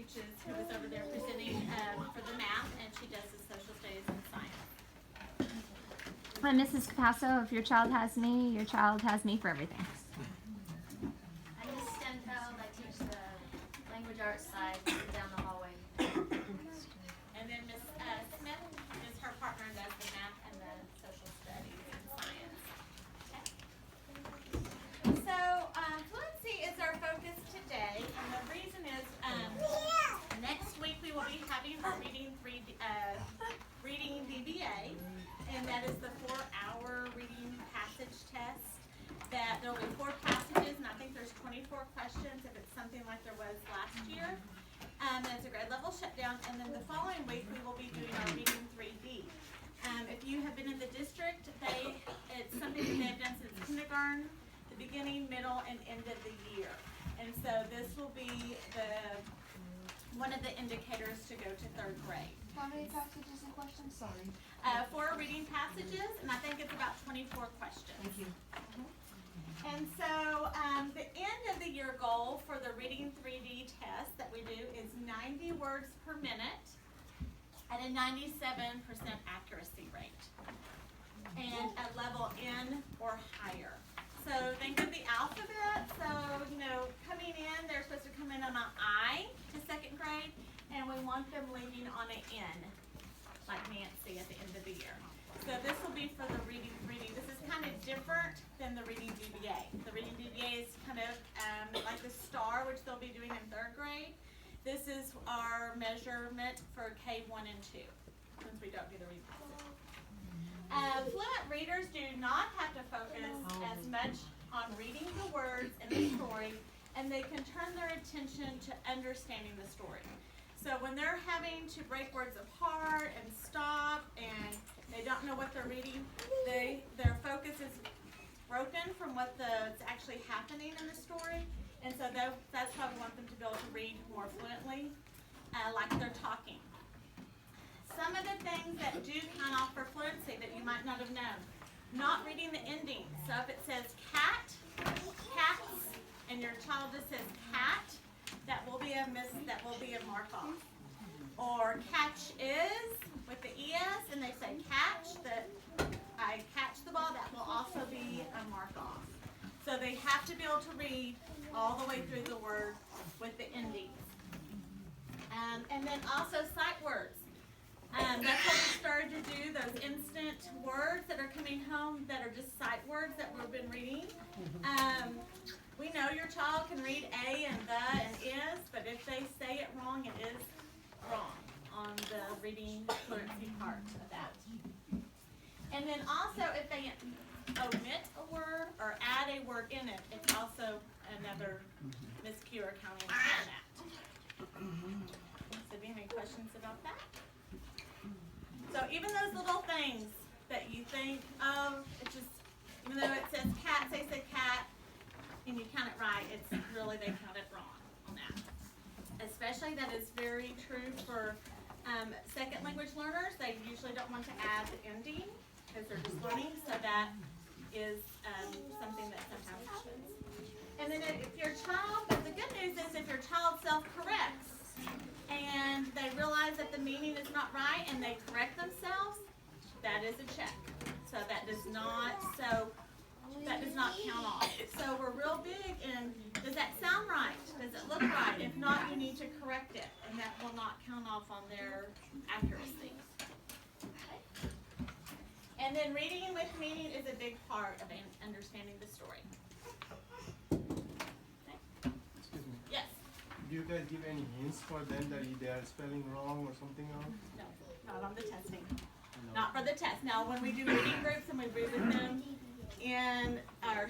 teaches, who is over there presenting for the math, and she does the social studies and science. I'm Mrs. Capasso. If your child has me, your child has me for everything. I'm Miss Stenfeld. I teach the language arts side down the hallway. And then Miss Smith is her partner and does the math and the social studies and science. Okay. So fluency is our focus today, and the reason is next week we will be having our reading DBA, and that is the 4-hour reading passage test. That there will be 4 passages, and I think there's 24 questions if it's something like there was last year. And it's a grade level shutdown, and then the following week we will be doing our reading 3D. If you have been in the district, it's something that they've done since kindergarten, the beginning, middle, and end of the year. And so this will be one of the indicators to go to 3rd grade. How many passages and questions? Sorry. 4 reading passages, and I think it's about 24 questions. Thank you. And so the end of the year goal for the Reading 3D test that we do is 90 words per minute at a 97% accuracy rate and a level N or higher. So think of the alphabet. So, coming in, they're supposed to come in on an I to 2nd grade, and we want them leaving on an N, like Nancy at the end of the year. So this will be for the Reading 3D. This is kind of different than the Reading DBA. The Reading DBA is kind of like the STAR, which they'll be doing in 3rd grade. This is our measurement for K1 and 2, since we don't do the reading passage. Fluent readers do not have to focus as much on reading the words in the story, and they can turn their attention to understanding the story. So when they're having to break words apart and stop and they don't know what they're reading, their focus is broken from what's actually happening in the story. And so that's why we want them to be able to read more fluently, like they're talking. Some of the things that do count off for fluency that you might not have known. Not reading the ending. So if it says cat, cats, and your child just says cat, that will be a mark off. Or catch is with the ES, and they say catch, that I catch the ball, that will also be a mark off. So they have to be able to read all the way through the word with the endings. And then also sight words. That's what we started to do, those instant words that are coming home that are just sight words that we've been reading. We know your child can read a and the and is, but if they say it wrong, it is wrong on the reading fluency part of that. And then also if they omit a word or add a word in it, it's also another miscue or counting on that. So do you have any questions about that? So even those little things that you think, it's just, even though it says cat, say cat, and you count it right, it's really they count it wrong on that. Especially that is very true for 2nd language learners. They usually don't want to add the ending because they're just learning, so that is something that sometimes happens. And then if your child, but the good news is if your child self-corrects and they realize that the meaning is not right and they correct themselves, that is a check. So that does not count off. So we're real big in, does that sound right? Does it look right? If not, you need to correct it, and that will not count off on their accuracy. Okay. And then reading with meaning is a big part of understanding the story. Okay. Excuse me. Yes? Do you guys give any hints for them that they are spelling wrong or something else? No, not on the testing. No. Not for the test. Now, when we do reading groups and we read with them in our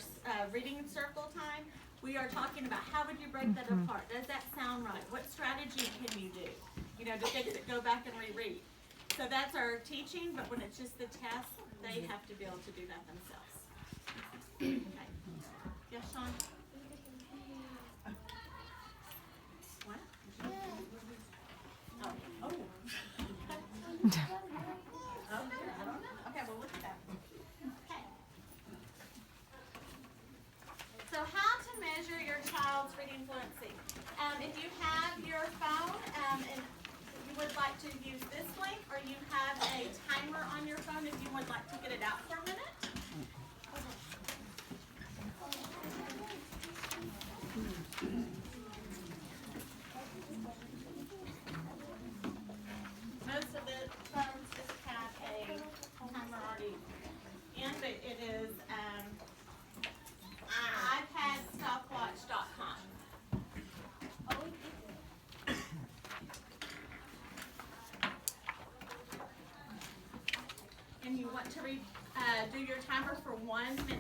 reading circle time, we are talking about how would you break that apart? Does that sound right? What strategy can you do? To fix it, go back and reread. So that's our teaching, but when it's just the test, they have to be able to do that themselves. Okay. Yes, Sean? What? Oh. Okay, I don't know. Okay, we'll look at that. Okay. So how to measure your child's reading fluency? If you have your phone and you would like to use this link, or you have a timer on your phone if you would like to get it out for a minute. Most of the phones just have a timer already in, but it is iPadStopwatch.com. And you want to do your timer for 1 minute.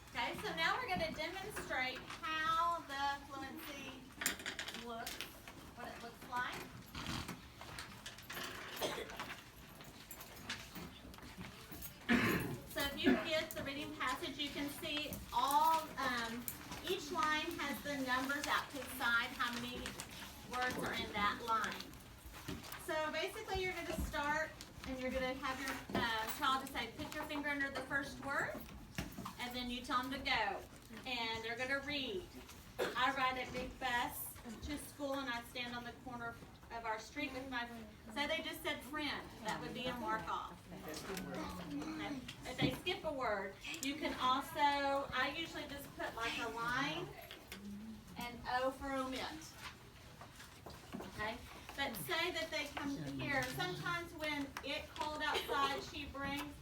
Okay, so now we're going to demonstrate how the Fluency looks, what it looks like. So if you get the reading passage, you can see all, each line has the numbers out to the side, how many words are in that line. So basically you're going to start and you're going to have your child to say, put your finger under the first word, and then you tell them to go. And they're going to read. I ride a big bus to school and I stand on the corner of our street with my, say they just said friend, that would be a mark off. If they skip a word, you can also, I usually just put like a line and O for omit. Okay? But say that they come here, sometimes when it cold outside, she brings,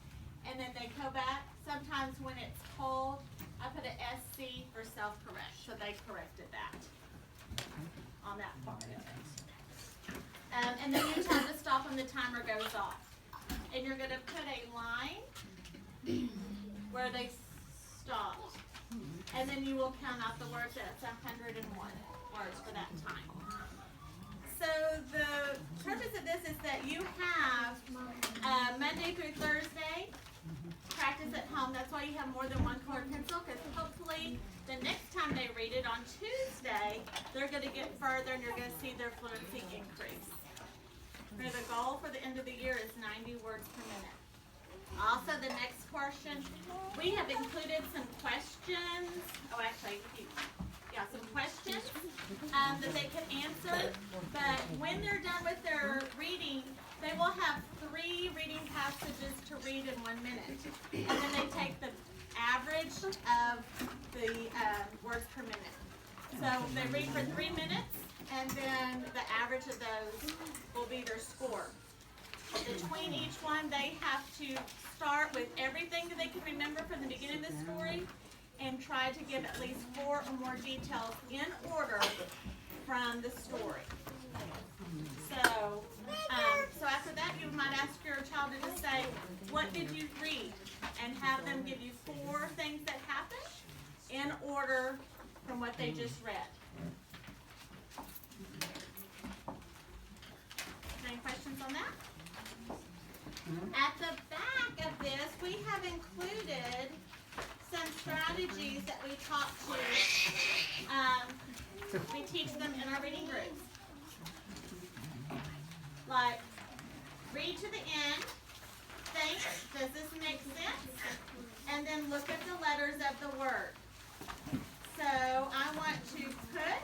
and then they go back. Sometimes when it's cold, I put an SC for self-correct, so they corrected that on that part of it. And then you tell them to stop when the timer goes off. And you're going to put a line where they stopped. And then you will count out the words. That's 101 words for that time. So the purpose of this is that you have Monday through Thursday practice at home. That's why you have more than one colored pencil, because hopefully the next time they read it on Tuesday, they're going to get further and you're going to see their fluency increase. The goal for the end of the year is 90 words per minute. Also, the next portion, we have included some questions. Oh, actually, some questions that they can answer. But when they're done with their reading, they will have 3 reading passages to read in 1 minute. And then they take the average of the words per minute. So they read for 3 minutes, and then the average of those will be their score. Between each one, they have to start with everything that they can remember from the beginning of the story and try to give at least 4 or more details in order from the story. So, so after that, you might ask your child to just say, what did you read? And have them give you 4 things that happened in order from what they just read. Any questions on that? At the back of this, we have included some strategies that we talk to. We teach them in our reading groups. Like, read to the end, think, does this make sense? And then look at the letters of the word. So I want to put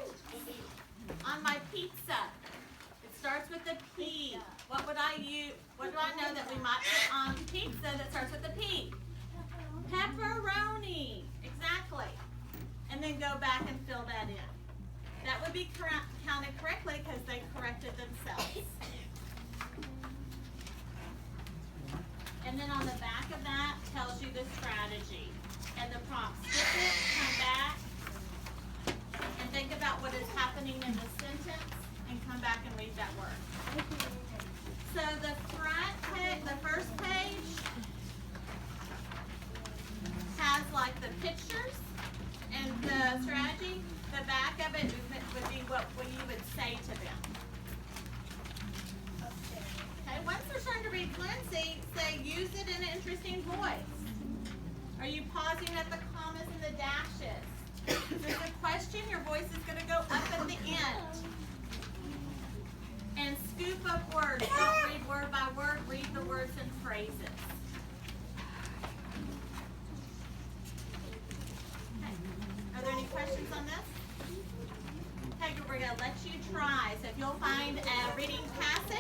on my pizza. It starts with a P. What would I use? What do I know that we might put on pizza that starts with a P? Pepperoni. Exactly. And then go back and fill that in. That would be counted correctly because they corrected themselves. And then on the back of that tells you the strategy and the prompt. Skip it, come back, and think about what is happening in the sentence, and come back and read that word. So the front page, the first page, has like the pictures and the strategy. The back of it would be what you would say to them. Okay, once they're starting to read fluency, say use it in an interesting voice. Are you pausing at the commas and the dashes? If there's a question, your voice is going to go up at the end. we'll let you try. So if you'll find a reading passage